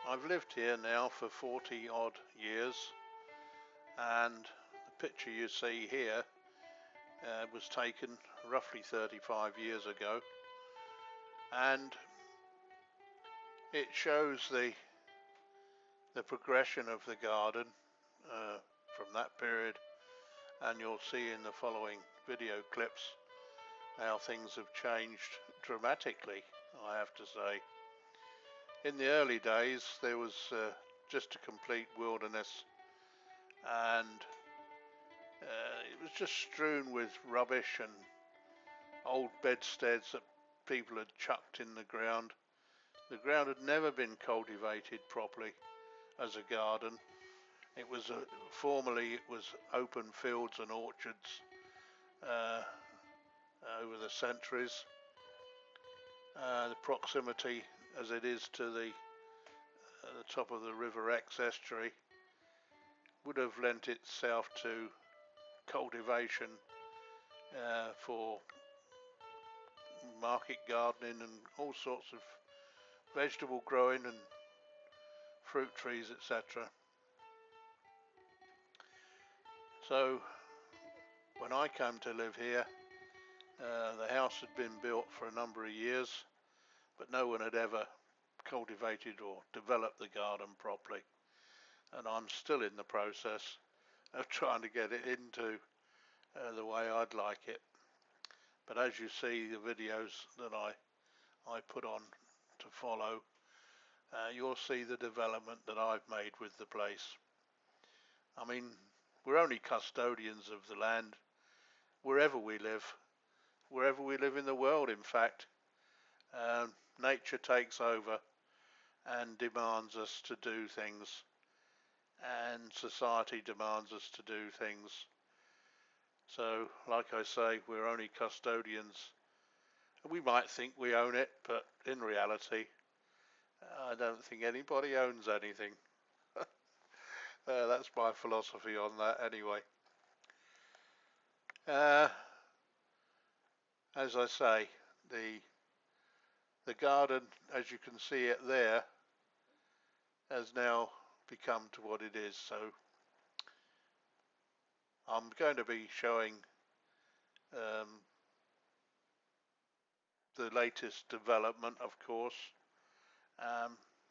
I've lived here now for 40 odd years, and the picture you see here was taken roughly 35 years ago, and it shows the progression of the garden from that period, and you'll see in the following video clips how things have changed dramatically, I have to say. In the early days there was just a complete wilderness, and it was just strewn with rubbish and old bedsteads that people had chucked in the ground. The ground had never been cultivated properly as a garden. It was formerly it was open fields and orchards over the centuries. The proximity as it is to the top of the River Exe estuary would have lent itself to cultivation for market gardening and all sorts of vegetable growing and fruit trees, etc. So when I came to live here, the house had been built for a number of years, but no one had ever cultivated or developed the garden properly, and I'm still in the process of trying to get it into the way I'd like it. But as you see the videos that I put on to follow, you'll see the development that I've made with the place. I mean, we're only custodians of the land wherever we live in the world, in fact. Nature takes over and demands us to do things, and society demands us to do things. So, like I say, we're only custodians. We might think we own it, but in reality, I don't think anybody owns anything. That's my philosophy on that anyway. As I say, the garden, as you can see it there, has now become to what it is. So I'm going to be showing the latest development, of course,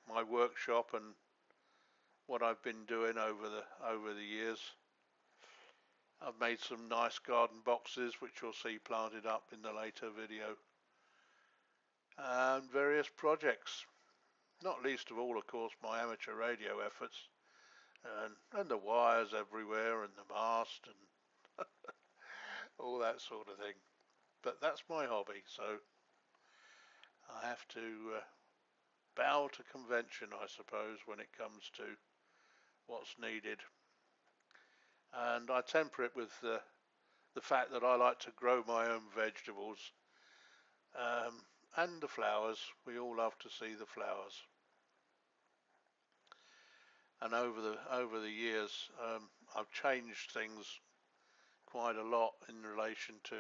my workshop and what I've been doing over the years. I've made some nice garden boxes which you'll see planted up in the later video, and various projects, not least of all, of course, my amateur radio efforts, and the wires everywhere and the mast and all that sort of thing. But that's my hobby, so I have to bow to convention, I suppose, when it comes to what's needed. And I temper it with the fact that I like to grow my own vegetables and the flowers. We all love to see the flowers. And over the years, I've changed things quite a lot in relation to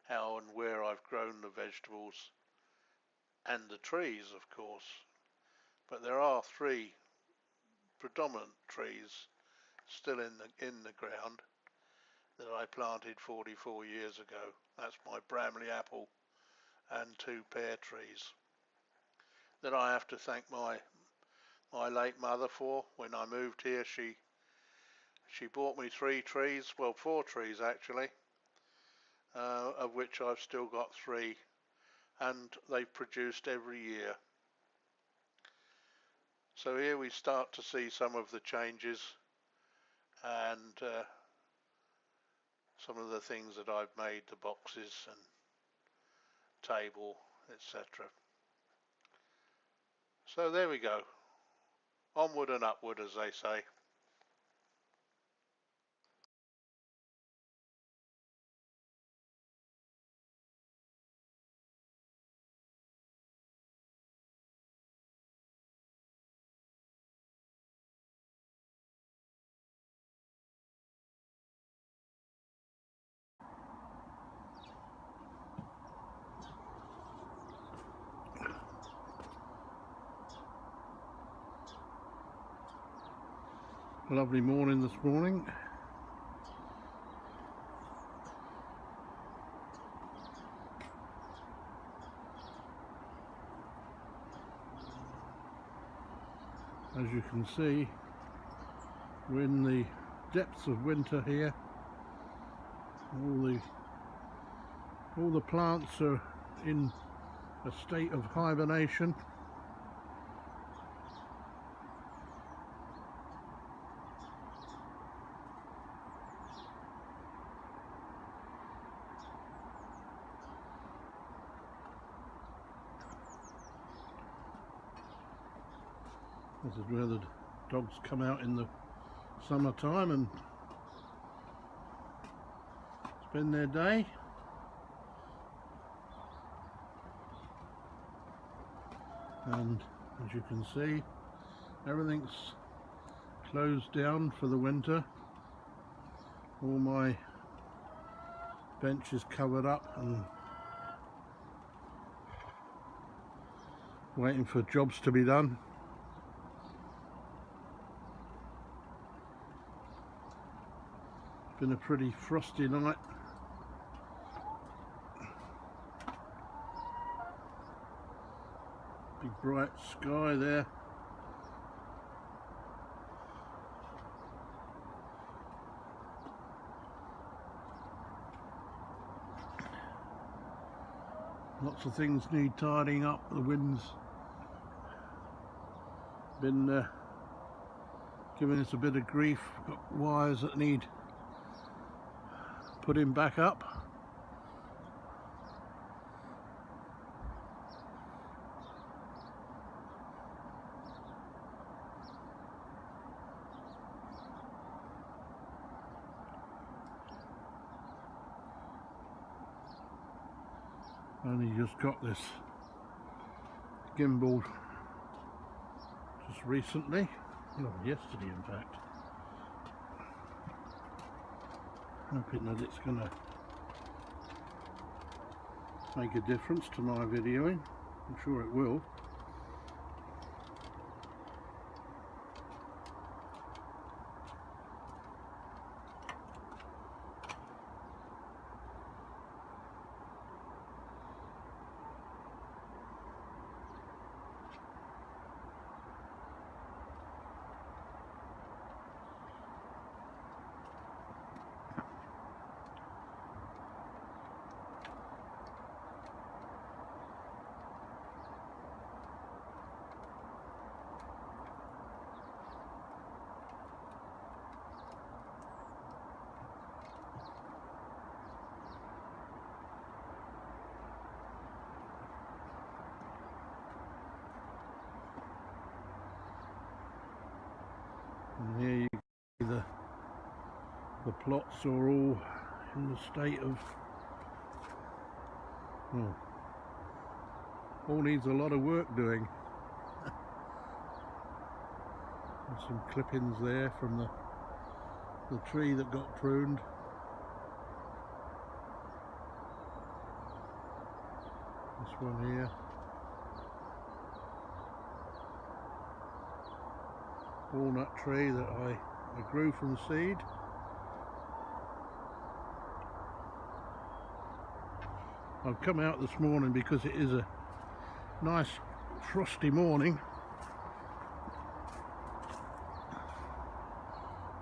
how and where I've grown the vegetables and the trees, of course. But there are three predominant trees still in the ground that I planted 44 years ago. That's my Bramley apple and 2 pear trees that I have to thank my late mother for. When I moved here, she bought me 3 trees, well 4 trees actually, of which I've still got 3, and they've produced every year. So here we start to see some of the changes and some of the things that I've made, the boxes and table, etc. So there we go. Onward and upward, as they say. Lovely morning this morning. As you can see, we're in the depths of winter here. All the plants are in a state of hibernation. This is where the dogs come out in the summertime and spend their day. And as you can see, everything's closed down for the winter. All my bench is covered up and waiting for jobs to be done. It's been a pretty frosty night. Big bright sky there. Lots of things need tidying up. The wind's been giving us a bit of grief. We've got wires that need putting back up. Only just got this gimbal just recently, well, yesterday in fact. Hoping that it's going to make a difference to my videoing. I'm sure it will. And here you can see the plots are all in the state of, well, all needs a lot of work doing. There's some clippings there from the tree that got pruned. This one here. Walnut tree that I grew from seed. I've come out this morning because it is a nice frosty morning.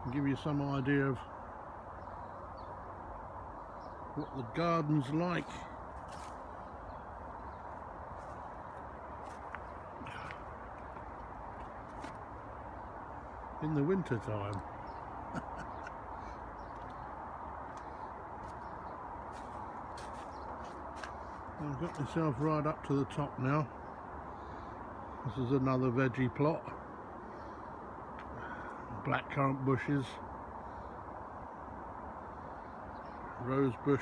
I'll give you some idea of what the garden's like. In the winter time. I've got myself right up to the top now. This is another veggie plot. Blackcurrant bushes, rose bush,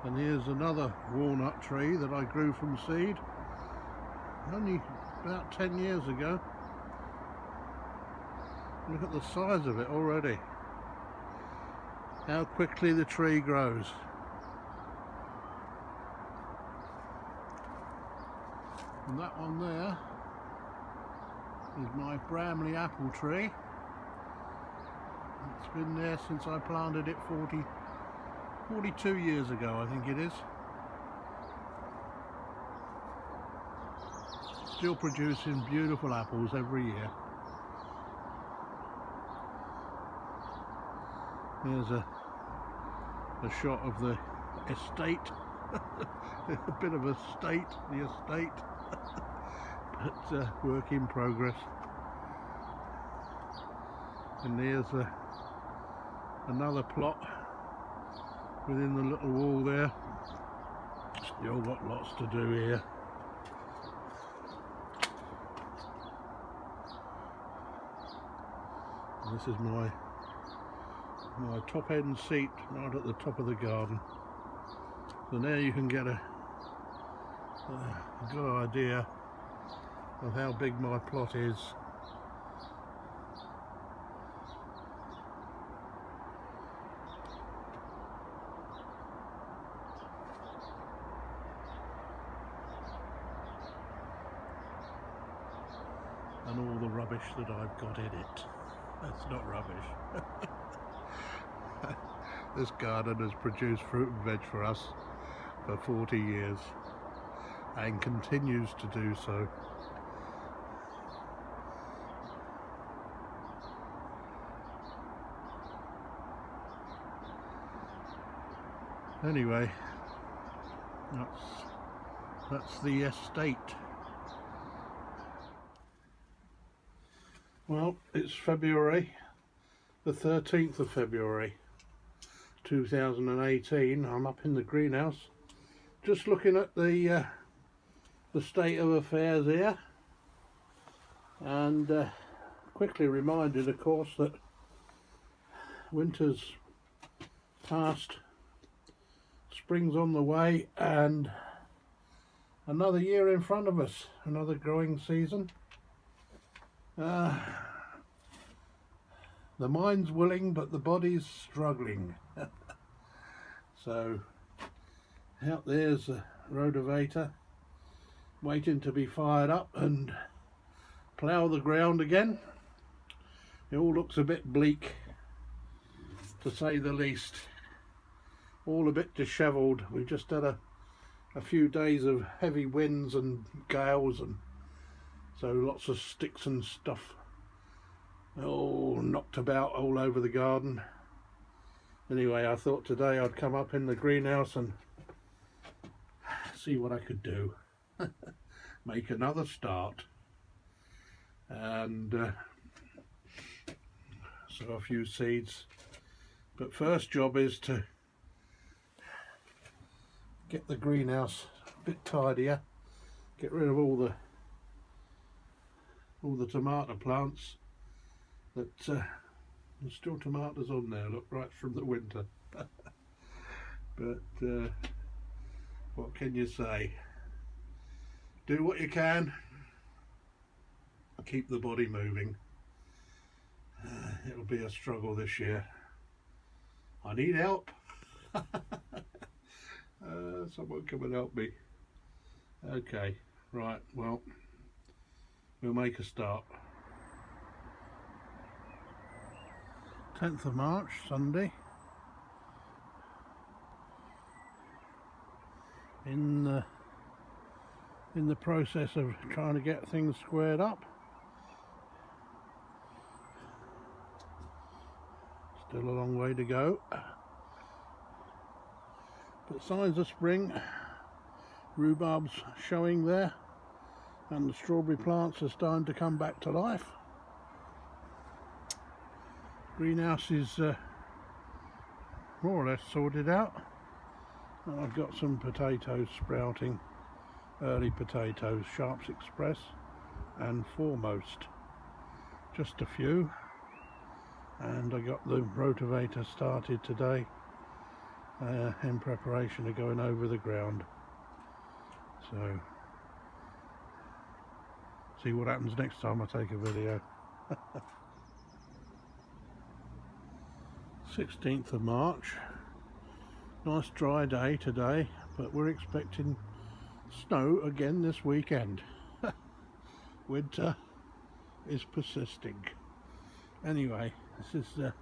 and here's another walnut tree that I grew from seed only about 10 years ago. Look at the size of it already. How quickly the tree grows. And that one there This is my Bramley apple tree. It's been there since I planted it 42 years ago, I think it is. Still producing beautiful apples every year. Here's a shot of the estate. A bit of a state, the estate. But work in progress. And there's another plot within the little wall there. Still got lots to do here. And this is my top end seat right at the top of the garden. So now you can get a good idea of how big my plot is. And all the rubbish that I've got in it. That's not rubbish. This garden has produced fruit and veg for us for 40 years and continues to do so. Anyway, that's the estate. Well, it's February, the 13th of February 2018. I'm up in the greenhouse just looking at the state of affairs here, and quickly reminded, of course, that winter's past, spring's on the way, and another year in front of us, another growing season. The mind's willing, but the body's struggling. So out there's a rotavator waiting to be fired up and plough the ground again. It all looks a bit bleak, to say the least. All a bit dishevelled. We've just had a few days of heavy winds and gales, and so lots of sticks and stuff all knocked about all over the garden. Anyway, I thought today I'd come up in the greenhouse and see what I could do. Make another start. And sow a few seeds. But first job is to get the greenhouse a bit tidier. Get rid of all the tomato plants that there's still tomatoes on there, look, right from the winter. But what can you say? Do what you can, keep the body moving. It'll be a struggle this year. I need help. Someone come and help me. Okay, right, well, we'll make a start. 10th of March, Sunday. In the process of trying to get things squared up. Still a long way to go. But signs of spring. Rhubarb's showing there, and the strawberry plants are starting to come back to life. Greenhouse is more or less sorted out. And I've got some potatoes sprouting, early potatoes, Sharps Express and Foremost, just a few. And I got the rotavator started today in preparation of going over the ground. So see what happens next time I take a video. 16th of March, nice dry day today, but we're expecting snow again this weekend. Winter is persisting. Anyway, this is a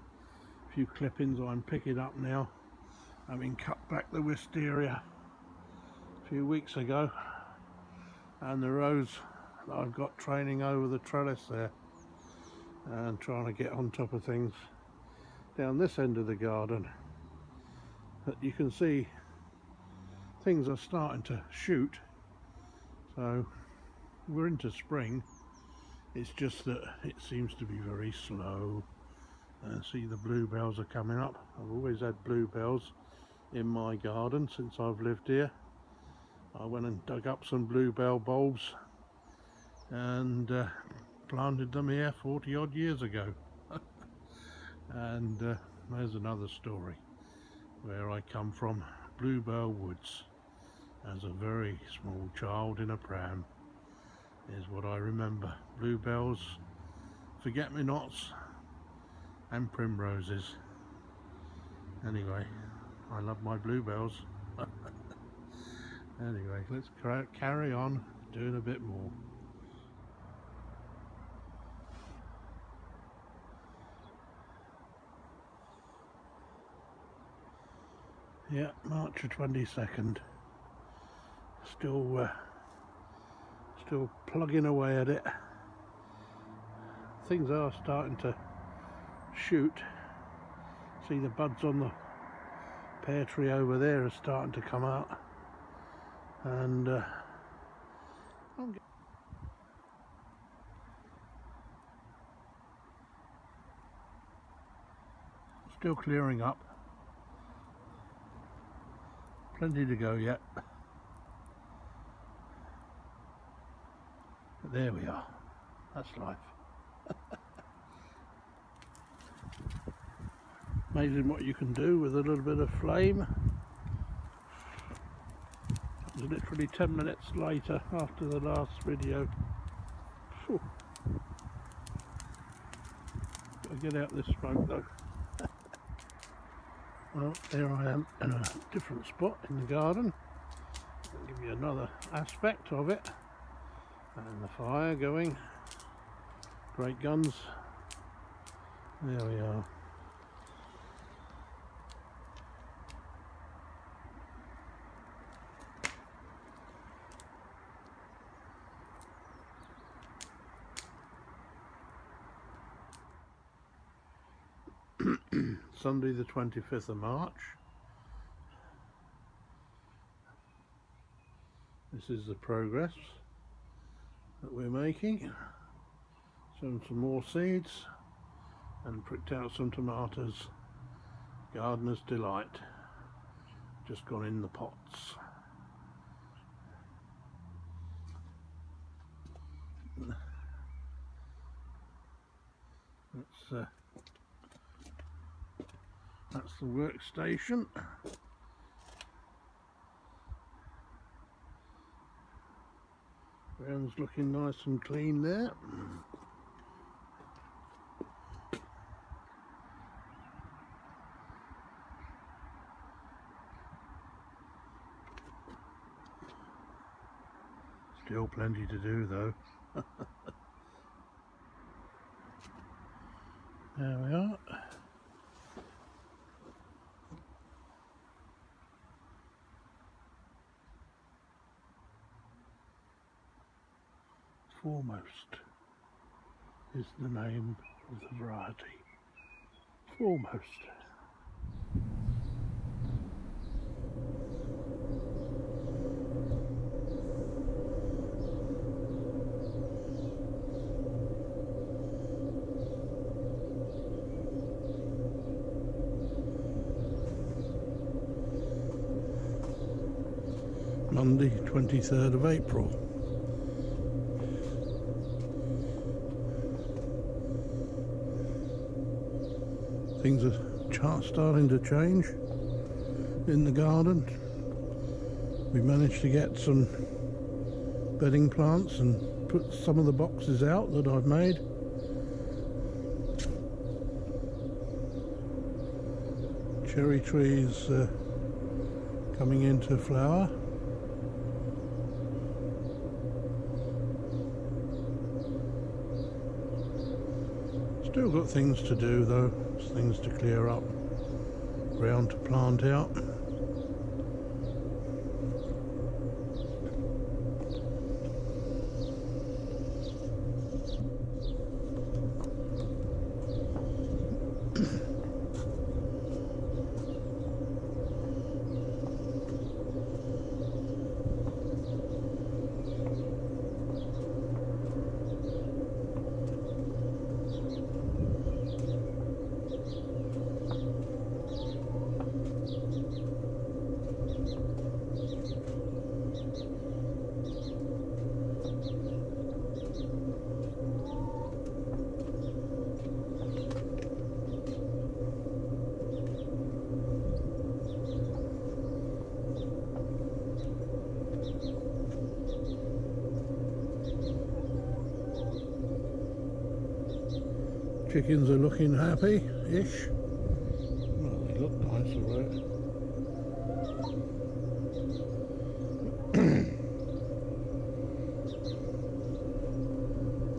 few clippings I'm picking up now, having cut back the wisteria a few weeks ago, and the rows that I've got training over the trellis there, and trying to get on top of things down this end of the garden. But you can see things are starting to shoot, so we're into spring. It's just that it seems to be very slow. See, the bluebells are coming up. I've always had bluebells in my garden since I've lived here. I went and dug up some bluebell bulbs and planted them here 40 odd years ago. And there's another story where I come from. Bluebell Woods as a very small child in a pram is what I remember. Bluebells, forget-me-nots and primroses. Anyway, I love my bluebells. Anyway, let's carry on doing a bit more. Yeah, March the 22nd. Still plugging away at it. Things are starting to shoot. See, the buds on the pear tree over there are starting to come out, and still clearing up. Plenty to go yet. But there we are. That's life. Amazing what you can do with a little bit of flame. It was literally 10 minutes later after the last video. Whew. Gotta get out this smoke though. Well, there I am in a different spot in the garden. I'll give you another aspect of it. And the fire going. Great guns. There we are. Sunday the 25th of March. This is the progress that we're making. Sown some more seeds and pricked out some tomatoes. Gardener's delight. Just gone in the pots. That's the workstation. Ground's looking nice and clean there. Still plenty to do though. There we are. Foremost is the name of the variety. Foremost. Monday, 23rd of April. Things are starting to change in the garden. We managed to get some bedding plants and put some of the boxes out that I've made. Cherry trees coming into flower. Still got things to do though, things to clear up, ground to plant out. Chickens are looking happy-ish. Well, they look nice, alright.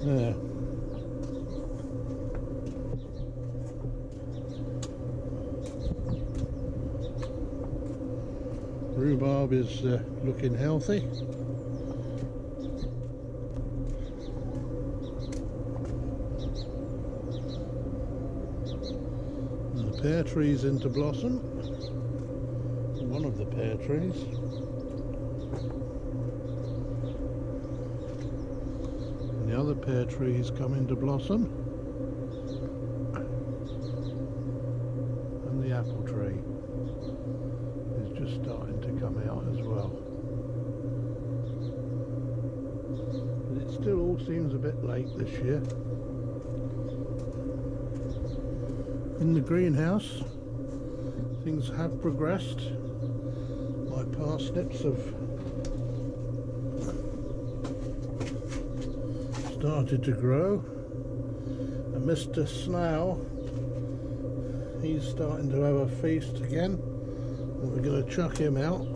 There. Rhubarb is looking healthy. Pear trees into blossom, one of the pear trees. And the other pear trees come into blossom. And the apple tree is just starting to come out as well. But it still all seems a bit late this year. In the greenhouse, things have progressed. My parsnips have started to grow, and Mr. Snail, he's starting to have a feast again. We're going to chuck him out.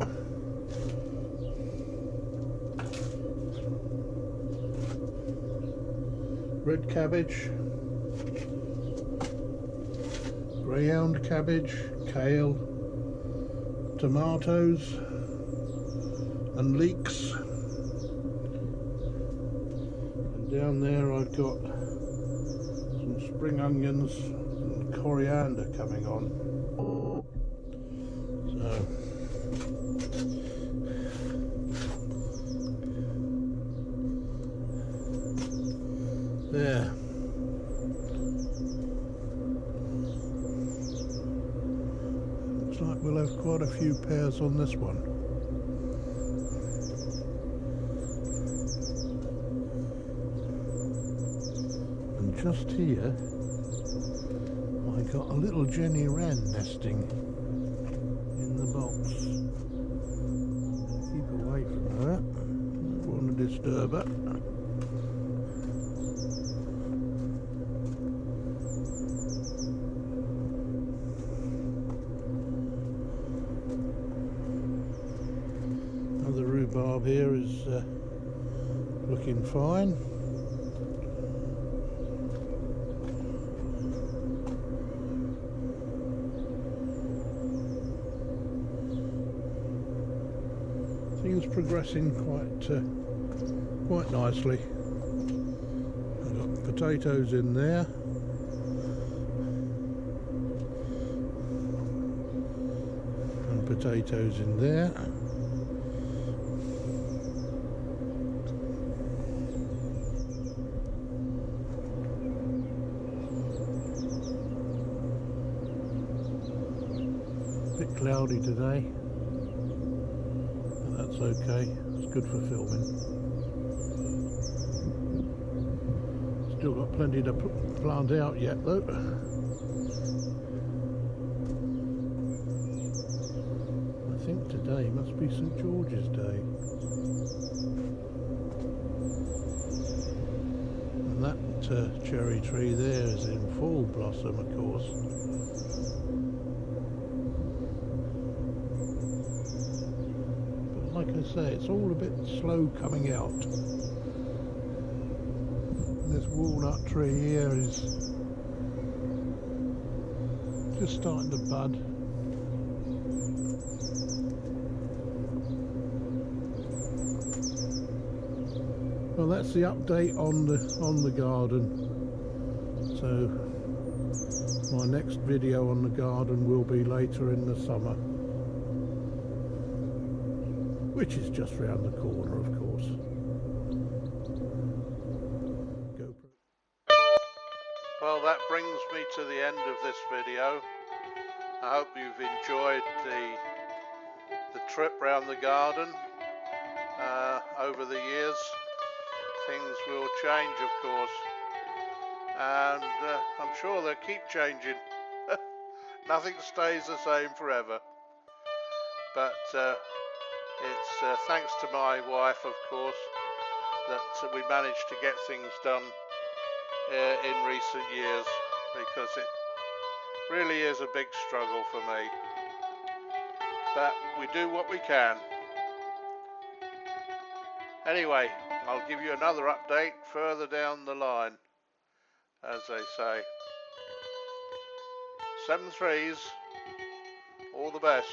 Red cabbage, greyhound cabbage, kale, tomatoes and leeks, and down there I've got some spring onions and coriander coming on. So there. Like we'll have quite a few pears on this one. And just here I got a little Jenny Wren nesting in the box. Keep away from her, don't want to disturb her. The rhubarb here is looking fine. Things progressing quite nicely. I've got potatoes in there. And potatoes in there. Bit cloudy today, but that's okay, it's good for filming. Still got plenty to plant out yet though. I think today must be St. George's Day. And that cherry tree there is in full blossom, of course. Like I say, it's all a bit slow coming out. This walnut tree here is Just starting to bud. Well, that's the update on the garden. So my next video on the garden will be later in the summer, which is just round the corner, of course. Well, that brings me to the end of this video. I hope you've enjoyed the trip round the garden. Over the years, things will change, of course, and I'm sure they'll keep changing. Nothing stays the same forever. But it's thanks to my wife, of course, that we managed to get things done in recent years, because it really is a big struggle for me. But we do what we can. Anyway, I'll give you another update further down the line, as they say. 7 threes, all the best.